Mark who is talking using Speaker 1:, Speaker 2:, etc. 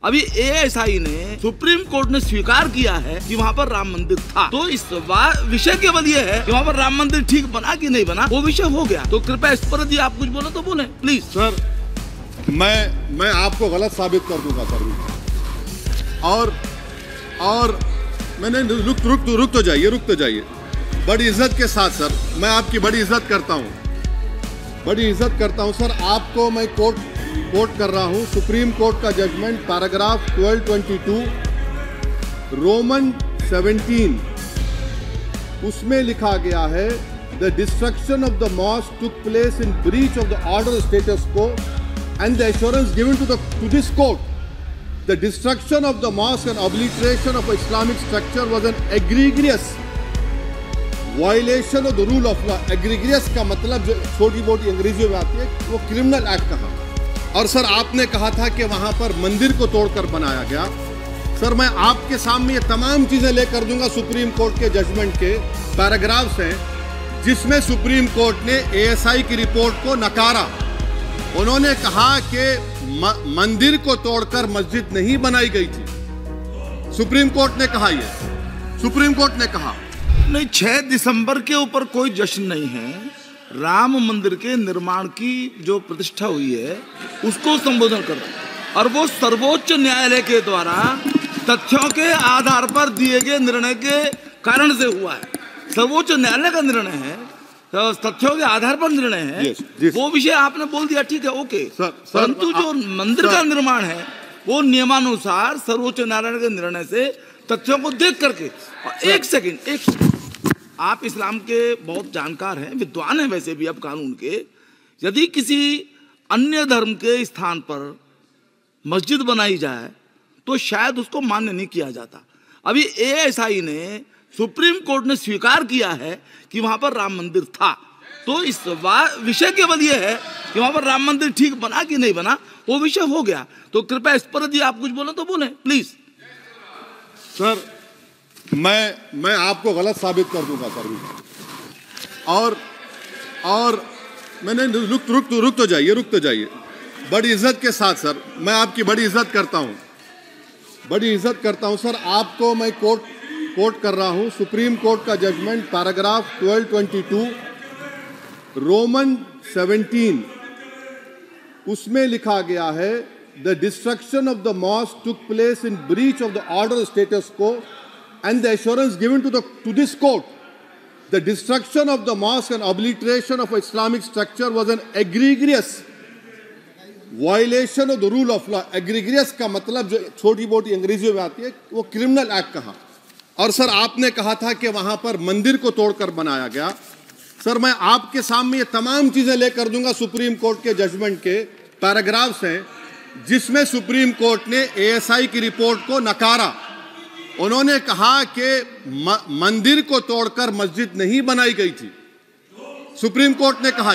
Speaker 1: अभी एएसआई ने supreme court ने स्वीकार किया है कि वहाँ पर राम मंदिर था, तो इस विषय केवल ये है कि वहाँ पर राम मंदिर ठीक बना कि नहीं बना, वो विषय हो गया। तो कृपया इस पर यदि आप कुछ बोले तो बोले प्लीज।
Speaker 2: सर मैं आपको गलत साबित कर दूंगा सर। और मैंने रुक तो जाइए बड़ी इज्जत के साथ सर, मैं आपकी बड़ी इज्जत करता हूँ सर। आपको मैं कोट कर रहा हूँ सुप्रीम कोर्ट का जजमेंट पैराग्राफ 1222 रोमन 17, उसमें लिखा गया है the destruction of the mosque took place in breach of the order status quo and the assurance given to this court the destruction of the mosque and obliteration of Islamic structure was an egregious violation of the rule of law. Egregious का मतलब जो छोटी मोटी अंग्रेजी में आती है वो क्रिमिनल एक्ट कहा। और सर आपने कहा था कि वहां पर मंदिर को तोड़कर बनाया गया। सर मैं आपके सामने ये तमाम चीजें लेकर दूंगा सुप्रीम कोर्ट के जजमेंट के पैराग्राफ्स हैं जिसमें सुप्रीम कोर्ट ने एएसआई की रिपोर्ट को नकारा। उन्होंने कहा कि मंदिर को तोड़कर मस्जिद नहीं बनाई गई थी। सुप्रीम कोर्ट ने कहा
Speaker 1: नहीं, 6 दिसंबर के ऊपर कोई जश्न नहीं है। राम मंदिर के निर्माण की जो प्रतिष्ठा हुई है उसको संबोधन करता और वो सर्वोच्च न्यायालय के द्वारा तथ्यों के आधार पर दिए गए निर्णय के कारण से हुआ है। सर्वोच्च न्यायालय का निर्णय है, तो तथ्यों के आधार पर निर्णय है। वो विषय आपने बोल दिया, ठीक है, ओके। परंतु जो मंदिर का निर्माण है वो नियमानुसार सर्वोच्च न्यायालय के निर्णय से तथ्यों को देख करके। एक सेकंड, आप इस्लाम के बहुत जानकार हैं, विद्वान हैं वैसे भी अब कानून के। यदि किसी अन्य धर्म के स्थान पर मस्जिद बनाई जाए तो शायद उसको मान्य नहीं किया जाता। अभी एएसआई ने सुप्रीम कोर्ट ने स्वीकार किया है कि वहां पर राम मंदिर था, तो इस विषय केवल ये है कि वहां पर राम मंदिर ठीक बना कि नहीं बना, वो विषय हो गया। तो कृपया इस पर यदि आप कुछ बोले तो बोले प्लीज।
Speaker 2: सर मैं आपको गलत साबित कर दूंगा सर। और मैंने रुक तो जाइए बड़ी इज्जत के साथ सर, मैं आपकी बड़ी इज्जत करता हूं सर। आपको मैं कोट कर रहा हूं सुप्रीम कोर्ट का जजमेंट पैराग्राफ 1222 रोमन 17, उसमें लिखा गया है the destruction of the mosque took place in breach of the order status को and the assurance given to this court the destruction of the mosque and obliteration of Islamic structure was an egregious violation of the rule of law। egregious का मतलब जो छोटी मोटी अंग्रेजी में आती है वो क्रिमिनल एक्ट कहा। और सर आपने कहा था कि वहां पर मंदिर को तोड़कर बनाया गया। सर मैं आपके सामने ये तमाम चीजें लेकर दूंगा सुप्रीम कोर्ट के जजमेंट के पैराग्राफ्स हैं जिसमें सुप्रीम कोर्ट ने एएसआई की रिपोर्ट को नकारा। उन्होंने कहा कि मंदिर को तोड़कर मस्जिद नहीं बनाई गई थी। सुप्रीम कोर्ट ने कहा